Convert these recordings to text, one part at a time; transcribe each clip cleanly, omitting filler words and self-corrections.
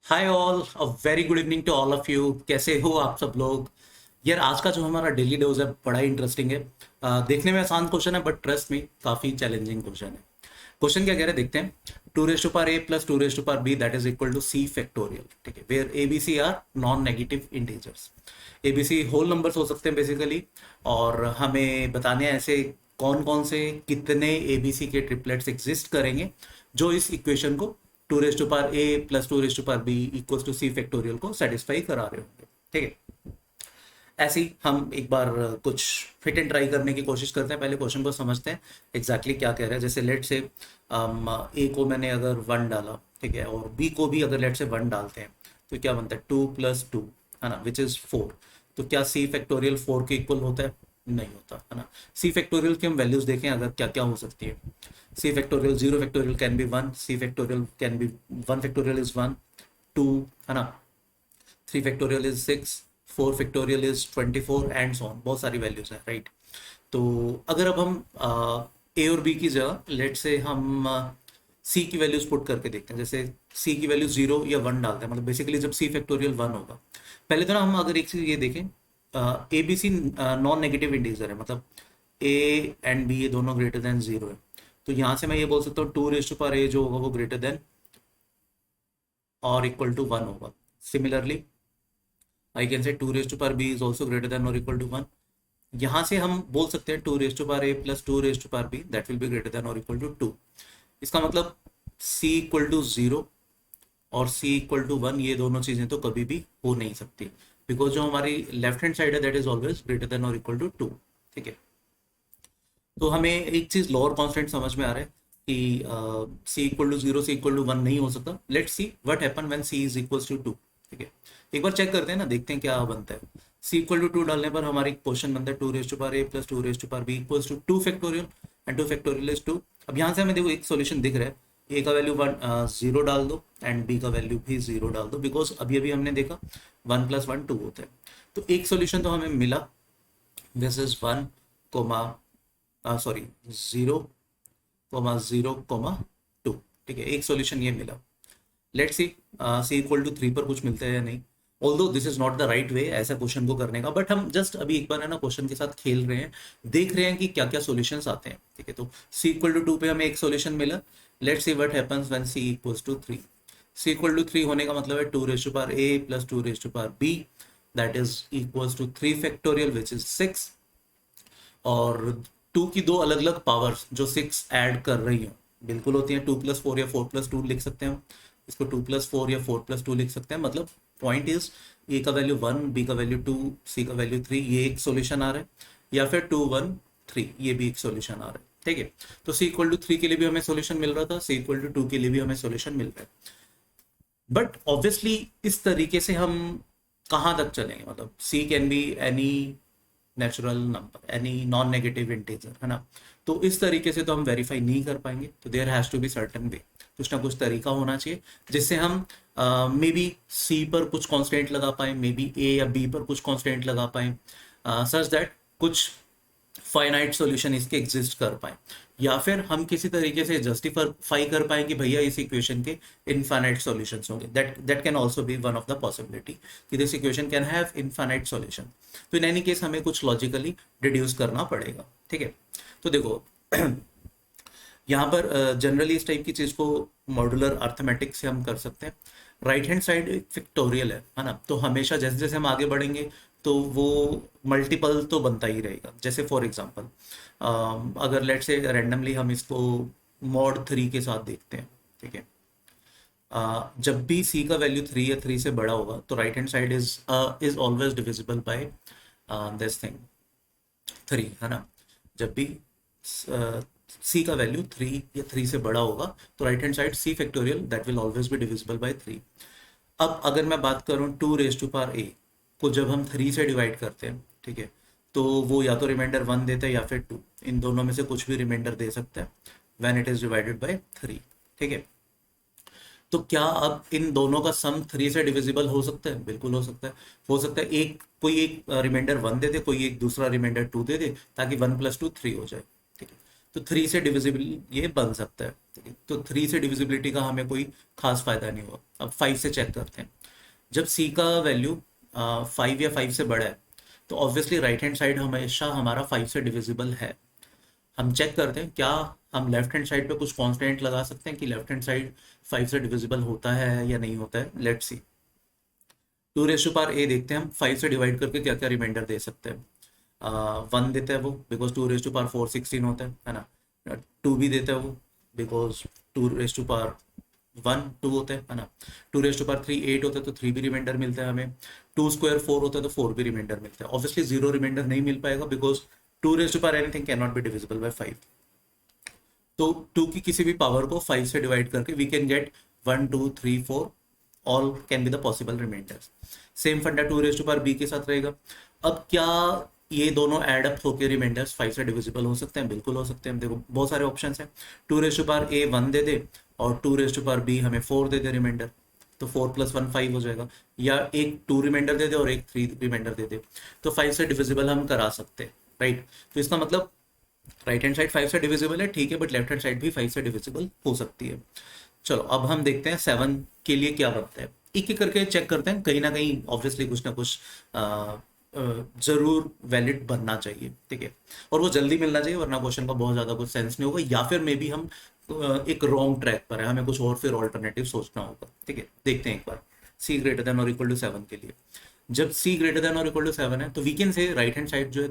Hi all, a very good evening to all of you. कैसे हो आप सब लोग? यार, आज का जो हमारा डेली डोज है बड़ा इंटरेस्टिंग है। देखने में आसान क्वेश्चन है बट ट्रस्ट में काफ़ी चैलेंजिंग क्वेश्चन है। क्वेश्चन क्या कह रहे हैं देखते हैं। Two raise to power a plus two raise to power b that is equal to c factorial. ठीक है, where a b c are non negative integers. A b c whole numbers हो सकते हैं बेसिकली। और हमें बताने हैं ऐसे कौन कौन से कितने ए बी सी के ट्रिपलेट्स एग्जिस्ट करेंगे जो इस इक्वेशन को two raise to power a plus two raise to power b equals to c factorial को सेटिस्फाई करा रहे होंगे। ठीक है, ऐसे ही हम एक बार कुछ फिट एंड ट्राई करने की कोशिश करते हैं। पहले क्वेश्चन को समझते हैं एग्जैक्टली क्या कह रहा है। जैसे लेट से ए को मैंने अगर वन डाला, ठीक है, और बी को भी अगर लेट से वन डालते हैं तो क्या बनता है, टू प्लस टू, है ना, विच इज फोर। तो क्या सी फैक्टोरियल फोर के इक्वल होता है? नहीं होता, है ना। सी फैक्टोरियल की हम वैल्यूज देखें अगर क्या क्या हो सकती है। C factorial zero factorial can be one, C factorial can be one factorial is one, two, है ना, three factorial is six, four factorial is 24 and so on. बहुत सारी वैल्यूज हैं, राइट। तो अगर अब हम ए और बी की जगह लेट से हम सी की वैल्यूज पुट करके देखते हैं। जैसे सी की वैल्यू जीरो या वन डालते हैं, मतलब बेसिकली जब सी फैक्टोरियल वन होगा। पहले तो ना हम अगर एक चीज ये देखें, a b c non negative integer है, मतलब ए एंड बी ये दोनों ग्रेटर देन जीरो है। तो यहाँ से मैं ये बोल सकता हूँ two raise to power a जो होगा वो ग्रेटर देन और इक्वल टू वन होगा। Similarly I can say two raise to power b is also greater than और इक्वल टू वन। यहाँ से हम बोल सकते हैं two raise to power a plus two raise to power b that will be greater than और equal to two. इसका मतलब सी इक्वल टू जीरो और सी इक्वल टू वन ये दोनों चीजें तो कभी भी हो नहीं सकती, बिकॉज जो हमारी लेफ्ट हैंड साइड है that is always greater than और इक्वल टू टू। ठीक है, तो हमें एक चीज लोअर कांस्टेंट समझ में आ रहा है कि C equal to zero C equal to one नहीं हो सकता। Let's see what happen when C is equal to two. ठीक है, एक बार चेक करते हैं ना, देखते हैं क्या बनता है। सी इक्वल टू टू डालने पर हमारी क्वेश्चन बनता है two raise to power a plus two raise to power b equals to two factorial and two factorial is two. अब यहाँ से हमें देखो एक सॉल्यूशन दिख रहा है। ए का वैल्यू वन जीरो डाल दो एंड बी का वैल्यू भी जीरो डाल दो, बिकॉज अभी अभी हमने देखा वन प्लस वन टू होता है। तो एक सॉल्यूशन तो हमें मिला, this is one comma sorry zero comma zero comma two. ठीक है, एक सॉल्यूशन ये मिला। Let's see c equal to three पर कुछ मिलता है या नहीं। Although this is not the right way ऐसा क्वेश्चन को करने का, बट हम जस्ट अभी एक बार है ना क्वेश्चन के साथ खेल रहे हैं, देख रहे हैं कि क्या क्या सॉल्यूशंस आते हैं। ठीक है, तो सी इक्वल टू टू पे हमें एक सॉल्यूशन मिला। Let's see what happens when c equals to three. C equal to three होने का मतलब है two raise to power a plus two raise to power b that is equals to three factorial which is six. और two की दो अलग अलग powers जो सिक्स ऐड कर रही हो बिल्कुल होती हैं टू प्लस फोर या फोर प्लस टू लिख सकते हैं हम इसको, टू प्लस फोर या फोर प्लस टू लिख सकते हैं। मतलब पॉइंट इज ए का वैल्यू वन, बी का वैल्यू टू, सी का वैल्यू थ्री, ये एक सॉल्यूशन आ रहा है, या फिर टू वन थ्री ये भी एक सॉल्यूशन आ रहा है। ठीक है, तो सी इक्वल टू थ्री के लिए भी हमें सॉल्यूशन मिल रहा था, सी इक्वल टू टू के लिए भी हमें सॉल्यूशन मिल रहा है। बट ऑब्वियसली इस तरीके से हम कहाँ तक चलेंगे, मतलब C can be any natural number, any non negative integer, है ना। तो इस तरीके से तो हम वेरीफाई नहीं कर पाएंगे, तो there has to be certain way, कुछ ना कुछ तरीका होना चाहिए जिससे हम मे बी सी पर कुछ कांस्टेंट लगा पाए, मे बी ए या बी पर कुछ कांस्टेंट लगा पाए, सच दैट कुछ फाइनाइट सॉल्यूशन इसके एग्जिस्ट कर पाए, या फिर हम किसी तरीके से जस्टिफाई कर पाए कि भैया इस इक्वेशन के इनफाइनाइट सॉल्यूशंस होंगे। That can also be one of the possibility कि this equation can have infinite solution. तो इन एनी केस हमें कुछ लॉजिकली डिड्यूस करना पड़ेगा। ठीक है, तो देखो यहाँ पर जनरली इस टाइप की चीज को मॉड्यूलर अर्थमेटिक से हम कर सकते हैं। राइट हैंड साइड एक फिक्टोरियल है ना, तो हमेशा जैसे जैसे हम आगे बढ़ेंगे तो वो मल्टीपल तो बनता ही रहेगा। जैसे फॉर एग्जांपल अगर लेट से रैंडमली हम इसको मॉड थ्री के साथ देखते हैं। ठीक है, जब भी सी का वैल्यू थ्री या थ्री से बड़ा होगा तो right hand side is always divisible by this thing three, है ना। जब भी सी का वैल्यू थ्री या थ्री से बड़ा होगा तो right hand side c factorial that will always be divisible by three. अब अगर मैं बात करूं two raise to power a को जब हम थ्री से डिवाइड करते हैं, ठीक है, तो वो या तो रिमाइंडर वन देता है या फिर टू, इन दोनों में से कुछ भी रिमाइंडर दे सकता है when it is divided by three. ठीक है, तो क्या अब इन दोनों का सम थ्री से डिविजिबल हो सकता है? बिल्कुल हो सकता है। हो सकता है एक कोई एक रिमाइंडर वन दे दे, कोई एक दूसरा रिमाइंडर टू दे दे, ताकि वन प्लस टू थ्री हो जाए। ठीक है, तो 3 से डिविजिबल ये बन सकता है, ठीक है। तो 3 से डिविजिबिलिटी का हमें कोई खास फायदा नहीं हुआ। अब 5 से चेक करते हैं। जब सी का वैल्यू 5 या 5 से बड़ा है तो ऑब्वियसली राइट हैंड साइड हमेशा हमारा 5 से डिविजिबल है। हम चेक करते हैं क्या हम लेफ्ट हैंड साइड पे कुछ कांस्टेंट लगा सकते हैं कि लेफ्ट हैंड साइड 5 से डिविजिबल होता है या नहीं होता है। Let's see. 2 raise to power A देखते हैं हम 5 से डिवाइड करके क्या क्या रिमाइंडर दे सकते हैं। 1 देता है वो, बिकॉज 2 रेज़ टू पावर 4 16 होता है ना। 2 भी देता है वो, बिकॉज 2 रेज़ टू पावर 1 2 होता है ना। 2 रेज़ टू पावर 3 8 होता है तो 3 भी रिमाइंडर मिलता है हमें। 2 स्क्वायर 4 होता है तो 4 भी रिमाइंडर मिलता है। ऑब्वियसली 0 रिमाइंडर नहीं मिल पाएगा because 2 raise to power anything can not be divisible by 5। तो 2 की किसी भी पावर को 5 से डिवाइड करके we can get 1 2 3 4 all can be the possible remainders. Same फंडा 2 रेज़ टू पावर बी के साथ रहेगा। अब क्या ये दोनों एड अप होकर रिमाइंडर्स 5 से डिविजिबल हो सकते हैं? बिल्कुल हो सकते हैं। देखो बहुत सारे ऑप्शंस हैं। 2 रेज़ टू पावर ए 1 दे दे और 2 रेज़ टू पावर बी हमें 4 दे दे रिमाइंडर, तो 4 + 1 5 हो जाएगा। या एक 2 रिमाइंडर दे दे और एक 3 रिमाइंडर दे दे, तो 5 से डिविजिबल हम करा सकते हैं, राइट। तो इसका मतलब राइट हैंड साइड 5 से डिविजिबल है, ठीक है, बट लेफ्ट हैंड साइड भी 5 से डिविजिबल हो सकती है। चलो अब हम देखते हैं 7 के लिए क्या बनता है। एक एक करके चेक करते हैं, कहीं ना कहीं ऑब्वियसली कुछ ना कुछ जरूर वैलिड बनना चाहिए, ठीक है। और वो जल्दी मिलना चाहिए वरना क्वेश्चन का बहुत ज़्यादा कुछ सेंस नहीं होगा, या फिर मे बी हम एक रॉन्ग ट्रैक पर है, हमें कुछ और फिर ऑल्टरनेटिव सोचना होगा, ठीक है। देखते हैं एक बार। c greater than or equal to 7 के लिए जब c greater than or equal to 7 है तो we can say right hand side जो है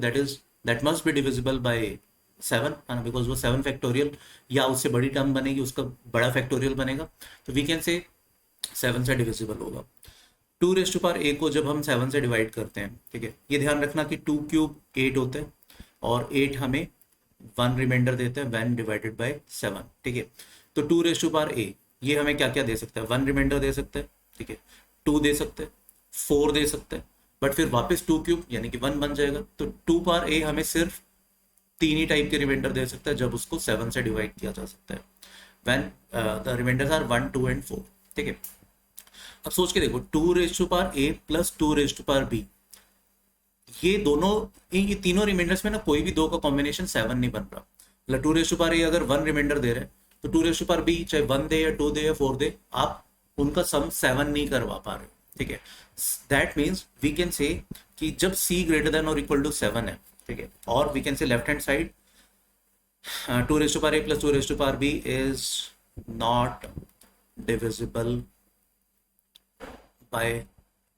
that must be divisible by 7 है ना, बिकॉज वो 7 फैक्टोरियल या उससे बड़ी टर्म बनेगी, उसका बड़ा फैक्टोरियल बनेगा, तो वी कैन से 7 से डिविजिबल होगा। 2 रेज़ टू पावर ए को जब हम 7 से डिवाइड करते हैं, ठीक है, ये ध्यान रखना कि 2 क्यूब 8 होते हैं और 8 हमें 1 रिमाइंडर देते हैं 1 डिवाइडेड बाय 7, ठीक है। तो 2 रेज़ टू पावर ए ये हमें क्या क्या दे सकता है? 1 रिमाइंडर दे सकते हैं, ठीक है, 2 दे सकते हैं, 4 दे सकते हैं, बट फिर वापस 2 क्यूब यानी कि 1 बन जाएगा। तो 2 पावर ए हमें सिर्फ 3 ही टाइप के रिमाइंडर दे सकता है जब उसको 7 से डिवाइड किया जा सकता है, when the remainders are 1 2 and 4, ठीक है। अब सोच के देखो 2 raise to power a plus 2 raise to power b, ये दोनों ये तीनों रिमाइंडर्स में ना कोई भी दो का कॉम्बिनेशन 7 नहीं बन रहा। मतलब 2 रेज़ टू पावर ए अगर 1 रिमाइंडर दे रहे हैं तो 2 रेज़ टू पावर बी चाहे 1 दे या 2 दे या 4 दे, आप उनका सम 7 नहीं करवा पा रहे हो, ठीक है। दैट मीन्स वी कैन से कि जब c greater than or equal to 7 है, ठीक है, और we can say left hand side 2 raise to power a plus 2 raise to power b is not divisible by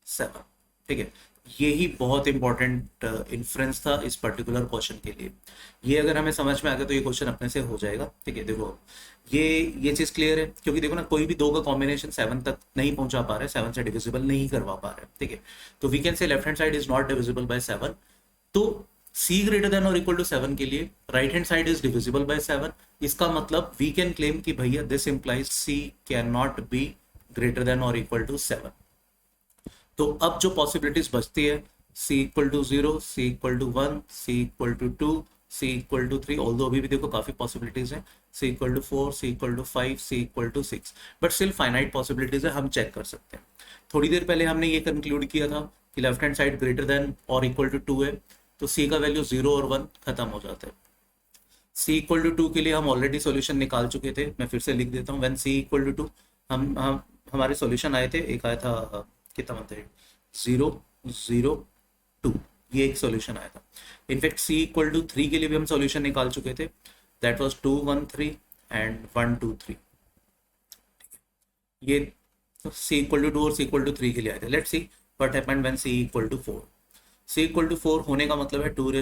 7, ठीक है। यही बहुत इंपॉर्टेंट इन्फ्रेंस था इस पर्टिकुलर क्वेश्चन के लिए। ये अगर हमें समझ में आ गया तो ये क्वेश्चन अपने से हो जाएगा, ठीक है। देखो ये चीज़ क्लियर है, क्योंकि देखो ना कोई भी दो का कॉम्बिनेशन 7 तक नहीं पहुंचा पा रहे, 7 से डिविजिबल नहीं करवा पा रहे, ठीक है। तो we can say left hand side is not divisible by 7। तो c greater than or equal to 7 के लिए right hand side is divisible by 7। इसका मतलब वी कैन क्लेम कि भैया this implies c can not B greater than और equal to 7। तो अब जो पॉसिबिलिटीज बचती है c=0, c=1, c=2, c=3, although अभी भी देखो काफी पॉसिबिलिटीज हैं, c=4, c=5, c=6, but still finite possibilities है, हम चेक कर सकते हैं। थोड़ी देर पहले हमने ये कंक्लूड किया था कि left hand side greater than और इक्वल टू 2 है, तो c का वैल्यू 0 और 1 खत्म हो जाता है। c=2 के लिए हम ऑलरेडी सॉल्यूशन निकाल चुके थे, मैं फिर से लिख देता हूँ। व्हेन c=2 हम हमारे सॉल्यूशन आए थे, एक आया था कितना बनता है 0 0 2, ये एक सॉल्यूशन आया था। इनफैक्ट c=3 के लिए भी हम सॉल्यूशन निकाल चुके थे, दैट वाज 2 1 3 एंड 1 2 3। ये c=2 और c=3 के लिए आए थे। Let's see what happened when c=4। c=4 होने का मतलब है 2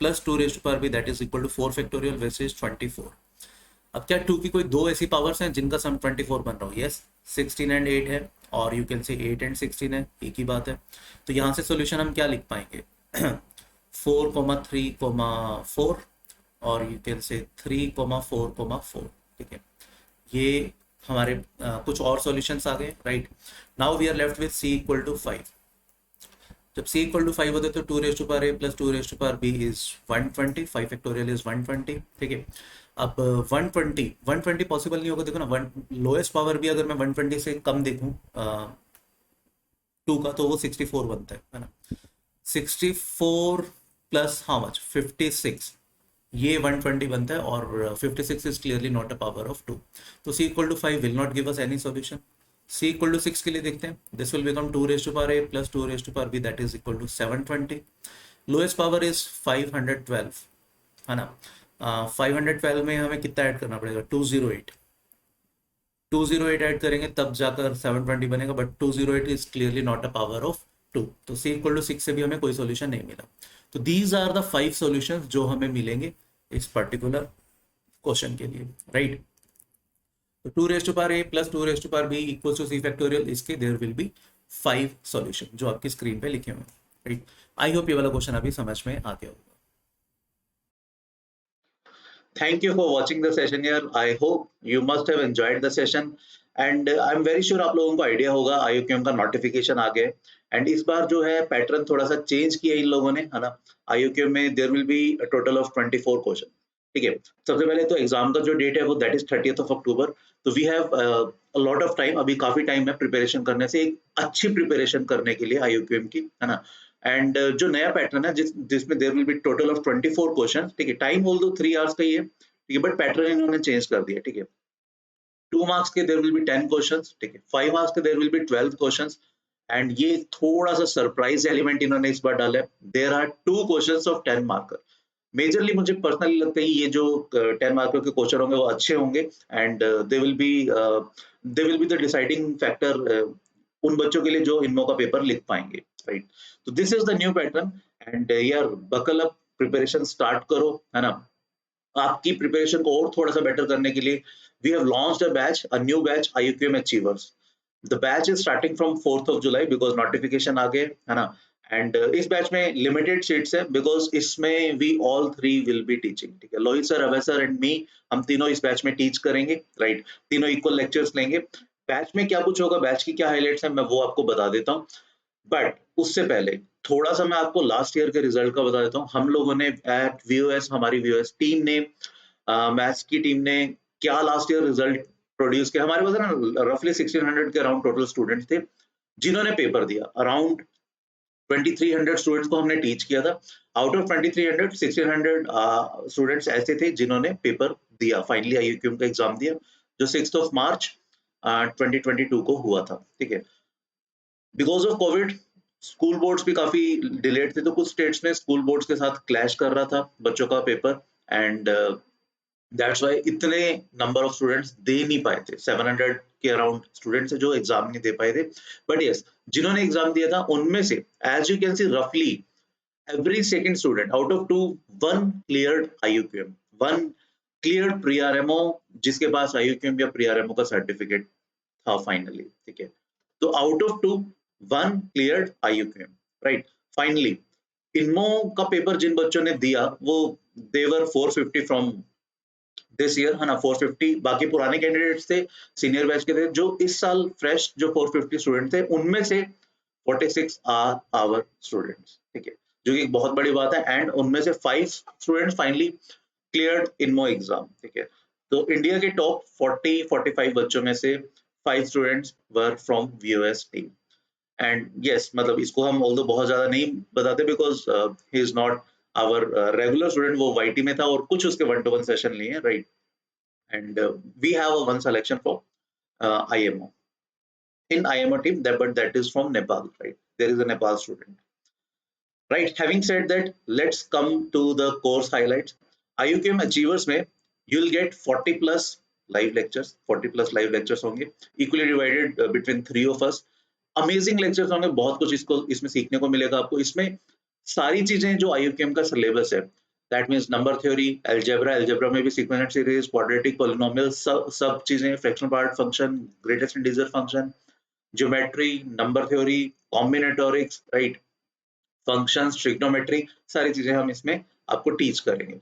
plus 2 that is equal to 4 factorial which is 24। अब क्या 2 की कोई दो ऐसी पावर्स हैं जिनका सम 24 बन रहा हो? यस, 16 एंड 8 है, और यू कैन से 8 एंड 16 है, एक ही बात है। तो यहाँ से सॉल्यूशन हम क्या लिख पाएंगे 4,3,4 और यू कैन से 3,4,4, ठीक है। ये हमारे कुछ और सॉल्यूशंस आ गए, right. Now we are left with c=5। जब c=5 होता है तो 2 raise to power a plus 2 raise to power b is 120, 5 factorial is 120, ठीक है। अब 120 पॉसिबल नहीं होगा, देखो ना लोएस्ट पावर भी अगर मैं 120 से कम देखूं 2 का, तो वो 64 बनता है ना। 64 प्लस हाउ मच 56, ये 120 बनता है और 56 is clearly not a power of 2. तो c equal to 5 will not give us any solution. c equal to 6 के लिए देखते हैं. This will become 2 raise to power a plus 2 raise to power b, that is equal to 720. Lowest power is 512, है ना. 512 में हमें कितना add करना पड़ेगा, 208. 208 ऐड करेंगे तब जाकर 720 बनेगा, but 208 is clearly not a power of 2. तो c इक्वल टू 6 से भी हमें कोई सॉल्यूशन नहीं मिला. तो दीज आर द 5 सॉल्यूशंस जो हमें मिलेंगे इस पर्टिकुलर क्वेश्चन के लिए, राइट. तो 2 raise to power a plus 2 raise to power b equals to c factorial, इसके देयर विल बी 5 सॉल्यूशन जो आपकी स्क्रीन पे लिखे हुए हैं, राइट. आई होप ये वाला क्वेश्चन अभी समझ में आ गया होगा. Thank you for watching the session here. I hope you must have enjoyed the session and I'm very sure आप लोगों को आइडिया होगा IUQM का नोटिफिकेशन आ गया एंड इस बार जो है पैटर्न थोड़ा सा चेंज किया इन लोगों ने, है ना. IUQM में there will be a total of 24 question. ठीक है. सबसे पहले तो एग्जाम का जो डेट है वो that is 30th of October. तो we have a lot of time, अभी काफी टाइम है प्रिपरेशन करने से, एक अच्छी प्रिपरेशन करने के लिए IUQM की, है ना. एंड जो नया पैटर्न है जिसमें there will be total of 24 question. ठीक है. टाइम ऑल्दो 3 आवर्स का ही है, ठीक है, बट पैटर्न इन्होंने चेंज कर दिया. ठीक है. 2 मार्क्स के देयर विल बी 10 क्वेश्चंस. ठीक है. 5 मार्क्स के there will be 12 questions and ये थोड़ा सा सरप्राइज एलिमेंट इन्होंने इस बार डाला है. There are 2 questions of 10 marker. Majorly मुझे पर्सनली लगता है ये जो 10 मार्कर के क्वेश्चन होंगे वो अच्छे होंगे and they will be the deciding factor उन बच्चों के लिए जो इनमो का पेपर लिख पाएंगे, राइट. तो this is the new pattern and यार बकल अप, प्रिपरेशन स्टार्ट करो, है ना. आपकी प्रिपरेशन को और थोड़ा सा बेटर करने के लिए we have launched a batch, a new batch IUQM achievers. The batch is starting from 4th of July because notification आ गए, है ना. एंड इस बैच में लिमिटेड सीट्स है बिकॉज इसमें we all 3 will be teaching. ठीक है. Lohit sir, Abhay sir and me, हम तीनों इस बैच में टीच करेंगे, राइट. तीनों इक्वल लेक्चर्स लेंगे. बैच में क्या कुछ होगा, बैच की क्या हाइलाइट्स है, मैं वो आपको बता देता हूँ. बट उससे पहले थोड़ा सा मैं आपको लास्ट ईयर के रिजल्ट का बता देता हूँ. हम लोगों ने एट VOS, हमारी VOS टीम ने, मैथ्स की टीम ने क्या लास्ट ईयर रिजल्ट प्रोड्यूस किया. हमारे पास ना रफली 1600 के अराउंड टोटल स्टूडेंट्स थे जिन्होंने पेपर दिया. अराउंड 2300 स्टूडेंट्स को हमने टीच किया था. आउट ऑफ 2300, 1600 स्टूडेंट्स ऐसे थे जिन्होंने पेपर दिया, फाइनली IUQM का एग्जाम दिया, जो 6th ऑफ मार्च 2022 को हुआ था. ठीक है. Because of Covid school boards भी काफी डिलेड थे, तो कुछ स्टेट्स में स्कूल बोर्ड्स के साथ क्लैश कर रहा था बच्चों का पेपर एंड दैट्स व्हाई इतने नंबर ऑफ स्टूडेंट्स दे नहीं पाए थे. 700 के अराउंड स्टूडेंट्स जो एग्जाम नहीं दे पाए थे. बट यस, जिन्होंने एग्जाम दिया था उनमें से एज यू कैन सी रफली every second student out of 2, one cleared IUQM, one cleared pre-RMO जिसके पास IUQM या pre-RMO का सर्टिफिकेट था फाइनली. ठीक है. तो out of 2, one cleared IUQM, right. Finally INMO का पेपर जिन बच्चों ने दिया वो देवर 450 फ्रॉम दिस ईयर, है ना. 450 बाकी पुराने कैंडिडेट्स थे, सीनियर बैच के थे. जो इस साल फ्रेश जो 450 स्टूडेंट थे उनमें से 46 आर आवर स्टूडेंट्स. ठीक है. जो कि एक बहुत बड़ी बात है एंड उनमें से 5 स्टूडेंट्स फाइनली क्लियर्ड इनमो एग्जाम. ठीक है. तो इंडिया के टॉप 40-45 बच्चों में से 5 students were from VOS team. And yes, मतलब इसको हम ऑल्दो बहुत ज्यादा नहीं बताते because he is not our regular student. वो YT में था और कुछ उसके 1-to-1 सेशन लिए, right. And we have one selection for IMO in IMO team, but that is from Nepal, right. There is a Nepal student. Right, having said that, let's come to the course highlights. IUQM Achievers में you'll get 40 plus live lectures, 40 plus live lectures होंगे, equally divided between 3 of us. Amazing lectures होंगे, बहुत कुछ इसको इसमें सीखने को मिलेगा आपको. इसमें सारी चीजें जो IUQM का सिलेबस है, that means number theory, algebra में भी sequential series, quadratic, polynomial, सब चीजें, fractional part function, greatest integer function, geometry, number theory, combinatorics, right, functions, trigonometry, सारी चीजें हम इसमें आपको टीच करेंगे.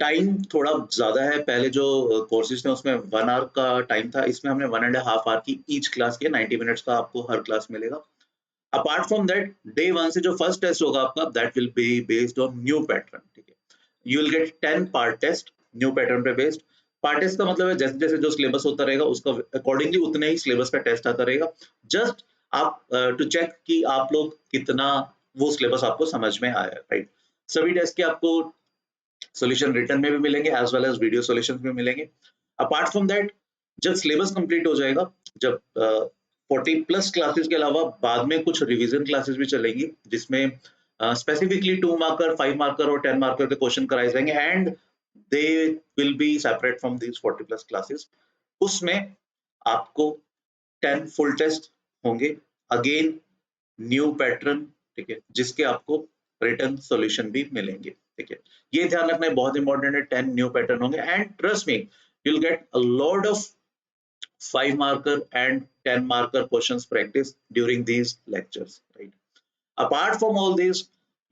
टाइम थोड़ा ज्यादा है. पहले जो कोर्सेज थे उसमें 1 आवर का टाइम था, इसमें हमने 1.5 आवर की ईच क्लास की 90 मिनट्स का आपको हर क्लास मिलेगा. अपार्ट फ्रॉम दैट, डे 1 से जो फर्स्ट टेस्ट होगा आपका, that will be based on new pattern. ठीक है. You will get 10 part test new pattern पे बेस्ड. पार्ट टेस्ट का मतलब है जैसे जैसे जो सिलेबस होता रहेगा उसका अकॉर्डिंगली उतने ही सिलेबस का टेस्ट आता रहेगा. जस्ट आप टू चेक कि आप लोग कितना वो सिलेबस आपको समझ में आया, राइट. सभी टेस्ट के आपको सोल्यूशन रिटर्न में भी मिलेंगे as well as video solution भी मिलेंगे। अपार्ट फ्रॉम दैट जब सिलेबस कंप्लीट हो जाएगा, जब 40+ क्लासेस के अलावा बाद में कुछ रिवीजन क्लासेस भी चलेंगी जिसमें स्पेसिफिकली 2 मार्कर, 5 मार्कर और 10 मार्कर के क्वेश्चन कराए जाएंगे and they will be separate from these 40+ classes. उसमें आपको 10 फुल टेस्ट होंगे, अगेन न्यू पैटर्न, ठीक है, जिसके आपको रिटर्न सॉल्यूशन भी मिलेंगे, ठीक है। ये ध्यान रखना है, बहुत इंपॉर्टेंट है, 10 न्यू पैटर्न होंगे and trust me you will get a lot of 5 marker and 10 marker questions practice during these lectures, right? Apart from all these,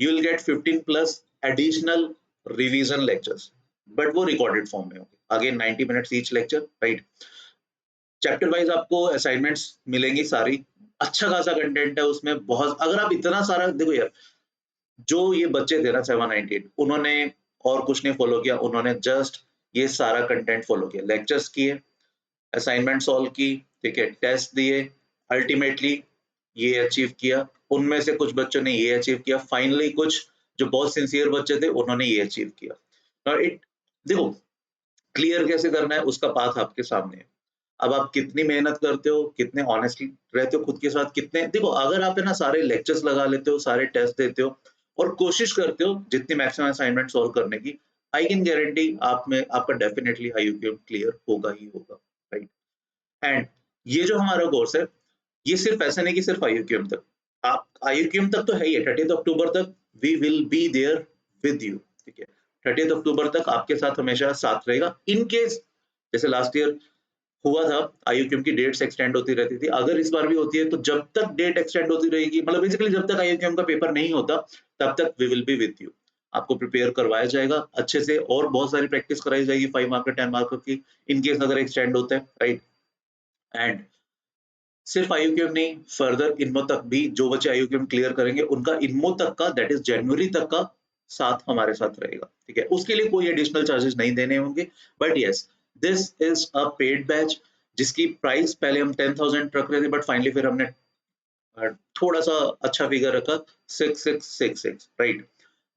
you will get 15+ additional revision lectures, but वो recorded form में होंगे, again 90 minutes each lecture, right? Chapter wise आपको assignments मिलेंगी सारी, अच्छा खासा content है उसमें, बहुत, अगर आप इतना सारा देखो यार, जो ये बच्चे थे ना 798 उन्होंने और कुछ नहीं फॉलो किया, उन्होंने जस्ट ये सारा कंटेंट फॉलो किया, लेक्चर्स किए, असाइनमेंट सॉल्व की, ठीक है, टेस्ट दिए, अल्टीमेटली ये अचीव किया। उनमें से कुछ बच्चों ने ये अचीव किया, फाइनली कुछ जो बहुत सिंसियर बच्चे थे उन्होंने ये अचीव किया। नाउ इट देखो क्लियर कैसे करना है उसका पाथ आपके सामने है। अब आप कितनी मेहनत करते हो, कितने ऑनेस्टली रहते हो खुद के साथ, कितने देखो, अगर आप है ना सारे लेक्चर्स लगा लेते हो, सारे टेस्ट देते हो और कोशिश करते हो जितनी मैक्सिमम असाइनमेंट सॉल्व करने की, आई कैन गारंटी आप में आपका डेफिनेटली IUQM क्लियर होगा ही होगा, राइट? एंड ये जो हमारा कोर्स है, ये सिर्फ ऐसा नहीं कि सिर्फ IUQM तक, आप IUQM तक तो है ही है, 30 अक्टूबर तक we will be there with you, ठीक है, 30 अक्टूबर तक आपके साथ हमेशा साथ रहेगा। इन केस जैसे लास्ट ईयर हुआ था, IUQM की डेट्स एक्सटेंड होती रहती थी, अगर इस बार भी होती है तो जब तक डेट एक्सटेंड होती रहेगी, मतलब बेसिकली जब तक IUQM का पेपर नहीं होता तब तक we will be with you, आपको प्रिपेयर करवाया जाएगा अच्छे से और बहुत सारी प्रैक्टिस कराई जाएगी 5 मार्कर 10 मार्कर की, इन केस अगर एक्सटेंड होता है, राइट? एंड सिर्फ IUQM नहीं, फर्दर इनमो तक भी जो बच्चे IUQM क्लियर करेंगे उनका इनमो तक का, दैट इज जनवरी तक का साथ हमारे साथ रहेगा, ठीक है, उसके लिए कोई एडिशनल चार्जेस नहीं देने होंगे, but yes this is a paid batch जिसकी प्राइस पहले हम 10,000 रख रहे थे, बट फाइनली फिर हमने थोड़ा सा अच्छा फिगर रखा 6666, राइट?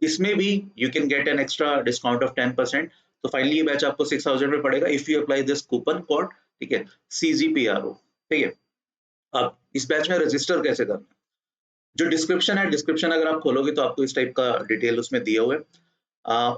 इसमें भी you can get an extra discount of 10%, तो फाइनली ये बैच आपको 6,000 में पड़ेगा if you apply this coupon code, ठीक है, CGPRO, ठीक है। अब इस बैच में रजिस्टर कैसे करना है? जो डिस्क्रिप्शन है, डिस्क्रिप्शन अगर आप खोलोगे तो आपको इस टाइप का डिटेल उसमें दिए हुए हैं।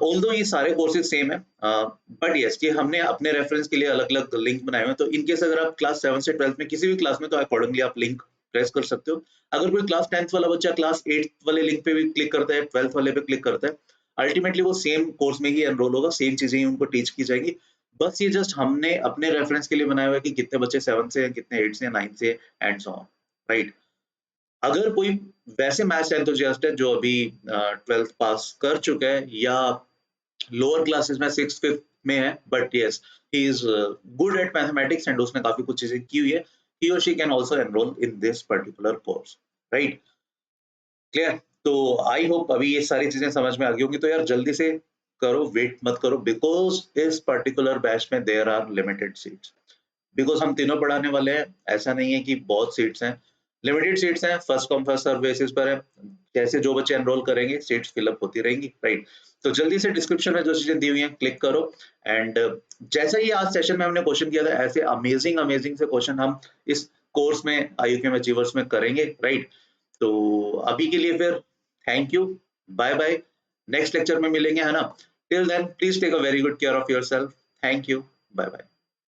ऑल्दो ये सारे कोर्सेज सेम है, बट यस ये हमने अपने रेफरेंस के लिए अलग-अलग लिंक बनाए हुए हैं, तो इन केस अगर आप क्लास 7 से 12th में किसी भी क्लास में, तो अकॉर्डिंगली आप लिंक प्रेस कर सकते हो। अगर कोई क्लास 10th वाला बच्चा क्लास 8th वाले लिंक पे भी क्लिक करता है, 12th वाले पे क्लिक करता है, अल्टीमेटली वो सेम कोर्स में ही एनरोल होगा, सेम चीजें ही उनको टीच की जाएगी। बस ये जस्ट हमने अपने रेफरेंस के लिए बनाया हुआ है कि कितने बच्चे 7 से हैं, कितने 8 से, 9 से एंड सो ऑन, राइट? अगर कोई वैसे मैथ्स एंथुसियास्ट है जो अभी 12th पास कर चुका है या लोअर क्लासेस में 6th 5th में है, but yes he is good at mathematics and उसने काफी कुछ चीजें की हुई है, he or she can also enroll in this particular course, right? Clear? तो आई होप अभी ये सारी चीजें समझ में आ गई होंगी, तो यार जल्दी से करो, वेट मत करो, बिकॉज इस पर्टिकुलर बैच में there are limited seats, because हम तीनों पढ़ाने वाले हैं, ऐसा नहीं है कि बहुत सीट्स हैं, लिमिटेड सीट्स हैं, first come first serve basis पर है, जैसे जो बच्चे एनरोल करेंगे सीट्स फिलअप होती रहेंगी, राइट? तो जल्दी से डिस्क्रिप्शन में जो चीजें दी हुई हैं क्लिक करो एंड जैसा ही आज सेशन में हमने क्वेश्चन किया था, ऐसे अमेजिंग अमेजिंग से क्वेश्चन हम इस कोर्स में IUQM अचीवर्स में करेंगे, राइट? तो अभी के लिए फिर thank you, bye bye, next lecture में मिलेंगे, है ना? Till then please take a very good care of yourself, thank you, bye bye.